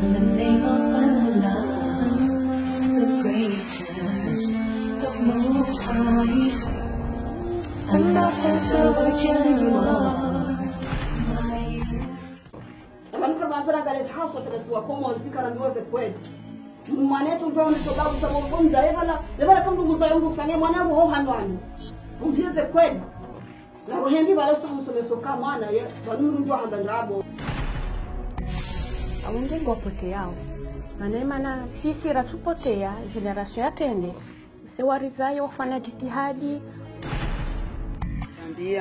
in the name of Allah, the greatest, the most high. Allah has overjoyed you are my abantu bazara galezi haso telesiwa komo nzikana ndiweze kweli mwanetu ndio sababu sababu mzaevala lebala kama mzayo mfanye mwanangu ho hanwani ujize kweli na wahendi wala samusomesoka mwana ye banuru ndio handandabo aungengo apoteao maana sisi ratupotea generation yatende sewarizayo wafanya jitihadi On est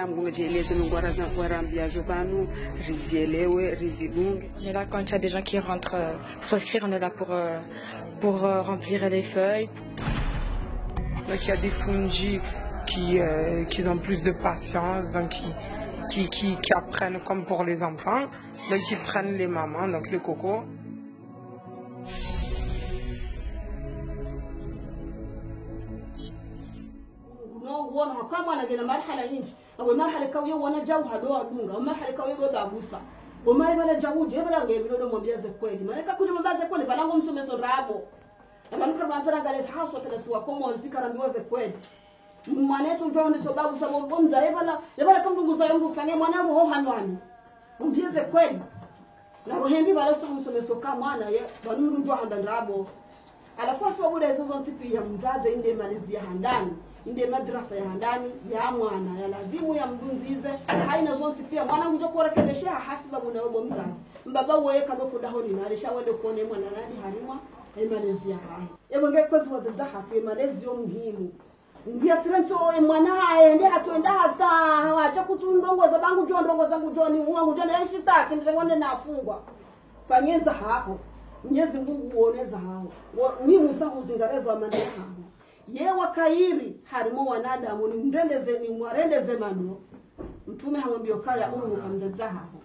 là quand il y a des gens qui rentrent pour s'inscrire, on est là pour remplir les feuilles. Donc il y a des fundis qui ont plus de patience, donc qui apprennent comme pour les enfants, donc ils prennent les mamans, donc les cocos. wana kama anagena marhala nyingi au marhala kawe wana jau hadoa dunga au marhala kawe roda abusa umai bana jauje bana ngebirodo mwambiaze kweli maana kule mbaze kweli balango msomeso rabo abantu bazara galezi haso telesiwa komo nzikana ndiweze kweli mwanetu ndio ndio sababu sababu mzaevala lebala kama mzayo mfanye mwanangu ho hanwani ujize kweli na wahendi wala samusomesoka mwana ye banuru ndio handandabo alafu sababu hizo zote pia mzaze inde malizi ya handani inde madrasa ya ndani ya mwana ya lazimu ya mzunzize haina zonti pia mwana mjo kurekebesha hasiba munaobo mzazi mbaba weka doko dahoni na alisha wende kuone mwana nadi harimwa emalezi ya hai ebo ngekwezo wazaza hatu emalezi yo muhimu ngia trento mwana aende hatuenda hata hawacha kutundongoza bangu jo ndongoza ngujoni uwangu jo na shitaki ndengone nafungwa fanyeza hapo Mwenyezi Mungu uoneza hao mimi musahu zingarezwa amana hao ye wakairi harimo wanadamu ni mrendeze ni mwarendeze mano mtume hamwambio kaya kamzazaho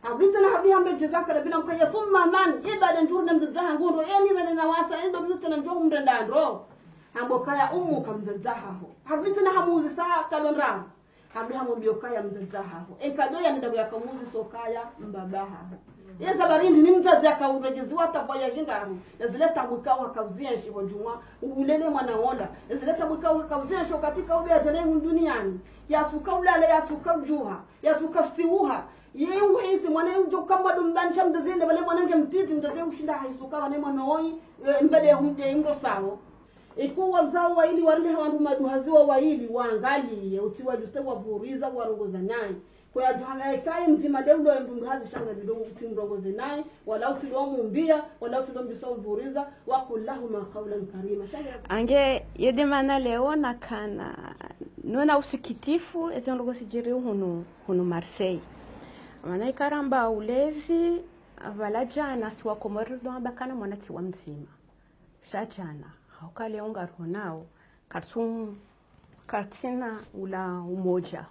abita na habi hambe jazaka rabina mkaya thumma man ibada njurna mzazaha ngoro yani wena na wasa endo mtana njo mrendandro hambo kaya kamzazaho habita na hamuzi saa kalonra habi hamwambio kaya mzazaho ekadoya ndabu yakamuzi sokaya mbabaha yeza barindi ni mzazi akaurejeziwa takwaya jindaru yazileta mwikao akauzia shi wajumwa ulele mwanaona yazileta mwikao akauzia shi katika ube ajale duniani yatukaulale yatukajuha yatukafsiuha yeye uhisi mwana yujo kama dumbanisha mzazile wale mwanange mtiti mzazi ushinda haisuka wane mwanoi mbele hunde ingo sawo ikuwa zao wa ili warile wandu maduhaziwa wa ili waangali utiwa justewa vuriza warongoza nai kwa juhanga kai mzima deulo ndumhazi shanga bidogo utimrongoze naye wala utilomumbia wala utilombiso wa kullahu ma qawlan karima shanga ange yedemana leo na kana nona usikitifu ezongo sijiri hunu Marseille maana ikaramba ulezi avalajana siwa komorido bakana mwanati wa mzima shajana haukale onga ronao kartina ula umoja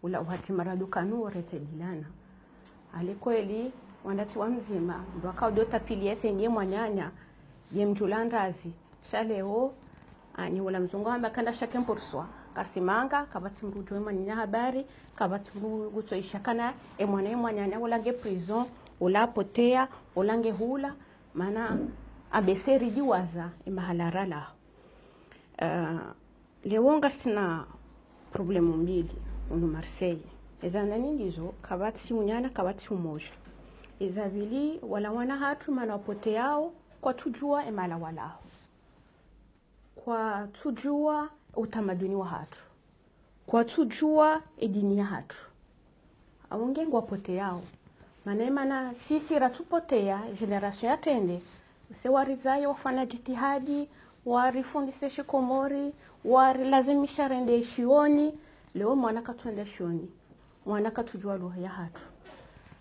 ula uhati maradukanu uretelilana alikweli wandati wa mzima ndo akaudota pili ese ndiye mwanyanya ye mjulandazi shaleo ani wala mzungu amba kanda shake mporswa karsimanga kabati mrujo mwanyanya habari kabati mrujo ishakana mwanyanya wala nge prison wala potea wala nge hula maana abeseri diwaza mahalarala leo sina problemu mbili unu Marseille ezana nindizo kabati simunyana kabati umoja ezabili wala wana hatu mana wapoteao kwa tujua emala walao kwa tujua utamaduni wa hatu kwa tujua edini ya hatu awongengo wapoteao mana sisi ratupotea generation yatende sewarizayo wafanya jitihadi warifundishe shikomori warilazimisha rende shioni leo mwana katwende shioni mwana katujua lugha ya hatu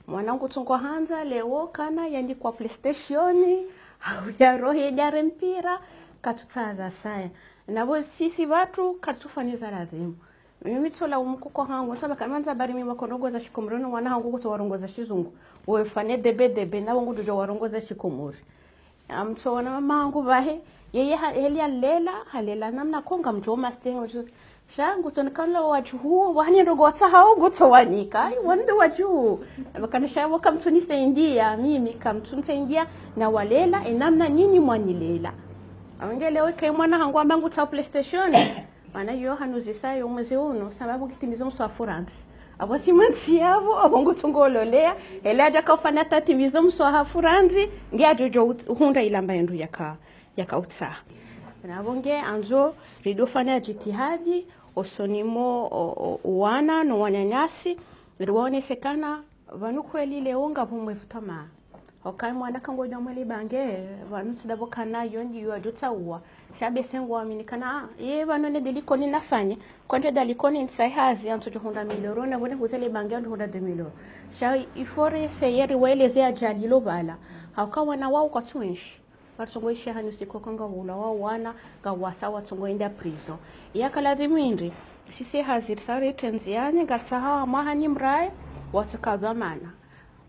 mwanangu tungwa hanza leo kana yandi kwa PlayStation au ya rohe ya mpira katutaza saya nabo sisi watu katufanyeza lazimu mimi tola umkuko hangu sababu kamanza bari mimi makonogoza shikomrono mwana hangu kutowarongoza shizungu wewe fane debe na wangu dojo warongoza shikomori amtona mamangu bahe yeye halia lela namna konga mjoma stengo shangu tonekana waju wani ndogo watsahau gutso wanika wando waju bakana shawo kamtunisa india mimi kamtunisa india na walela enamna nyinyi mwanilela awengelewe kai mwana hangu ambangu tsa PlayStation mana yo hanuzisayo mwezi uno sababu kitimizo mso France abo simansi yabo abongo tungololea elaja kafana tatimizo mso France ngiajojo hunda ilamba yendu yaka utsa na bonge anzo ridofanya jitihadi osonimo wana no wanyanyasi riwaonesekana vanu kweli leonga vumwe vutama okai mwana kangoja mweli bange vanu tidabokana yondi yajutsa uwa shabe sengo aminikana ye vanu ne delikoni nafanya konje dalikoni nsaihazi anzo johunda miloro na bone huzele bange ndo hunda de miloro sha ifore seyeri weleze ajali lobala haukawa na wao kwa twinshi watsongoisha hanu siko kanga ula wa wana ga wasa watsongoenda prison yakala dhimwindi sisi hazir sare tenziane garsa hawa mahani mrai watsakadhamana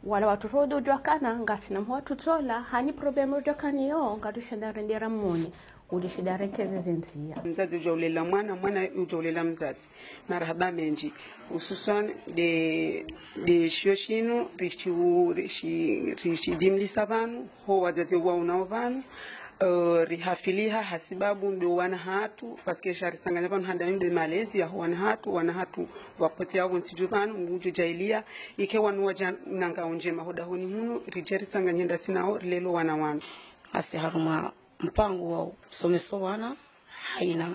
wala watu rodo jwakana ngasina watu tola hani problemu jwakani yo ngatushinda rendera mone udishida rekeze zenzia mzazi ujaulela mwana ujaulela mzazi marhaba menji hususan de shioshino rishi dimlisa vanu ho wazazi wao nao vanu rihafiliha hasibabu ndo wana hatu paske shari sanganya vanu handani de Malaysia wana hatu wapote yao nsiju vanu nguju jailia ike wanu waja nanga unjema hoda honi hunu rijeri sanganya nda sinao lelo wana asi haruma mpango wa someso wana haina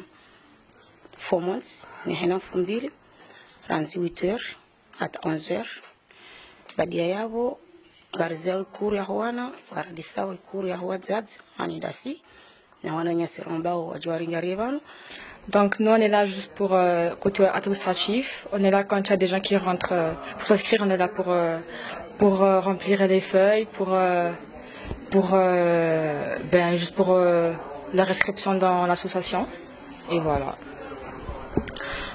4 months ni haina fumbili ranzi 8h at 11h badia yabo garzao kuru ya wana gardisawa kuru ya wadzadz ani dasi na wana nyasirambao wajwari ngarevano. Donc nous on est là juste pour côté administratif, on est là quand il y a des gens qui rentrent pour s'inscrire, on est là pour remplir les feuilles, juste pour la inscription dans l'association et voilà.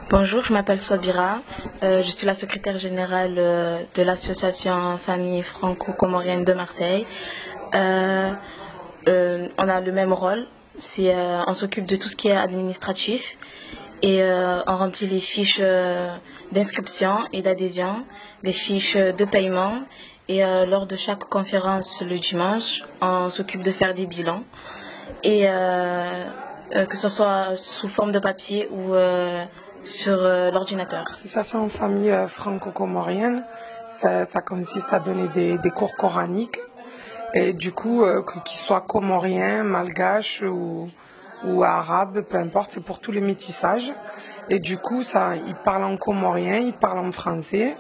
Bonjour, je m'appelle Swabira, je suis la secrétaire générale de l'association Famille Franco-Comorienne de Marseille. On a le même rôle, on s'occupe de tout ce qui est administratif et on remplit les fiches d'inscription et d'adhésion, les fiches de paiement et lors de chaque conférence le dimanche, on s'occupe de faire des bilans et que ce soit sous forme de papier ou sur l'ordinateur. L'association Famille Franco-Comorienne, ça consiste à donner des cours coraniques et du coup, qu'ils soient comoriens, malgaches ou arabes, peu importe, c'est pour tous les métissages. Et du coup, ils parlent en comorien, ils parlent en français.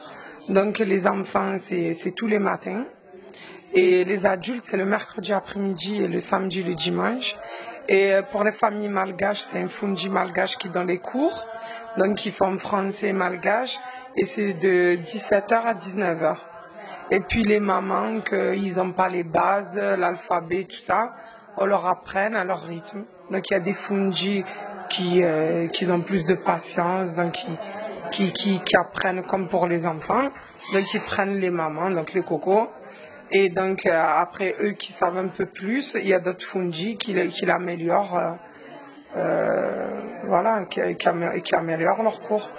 Donc les enfants, c'est tous les matins. Et les adultes, c'est le mercredi après-midi et le samedi, le dimanche. Et pour les familles malgaches, c'est un fundi malgache qui donne les cours. Donc ils font français et malgache. Et c'est de 17h à 19h. Et puis les mamans, qu'ils n'ont pas les bases, l'alphabet, tout ça, on leur apprenne à leur rythme. Donc il y a des fundis qui ont plus de patience, donc qui apprennent comme pour les enfants. Donc ils prennent les mamans, donc les cocos. Et donc après eux qui savent un peu plus, il y a d'autres fundis qui l'améliorent, voilà, qui améliorent leur cours.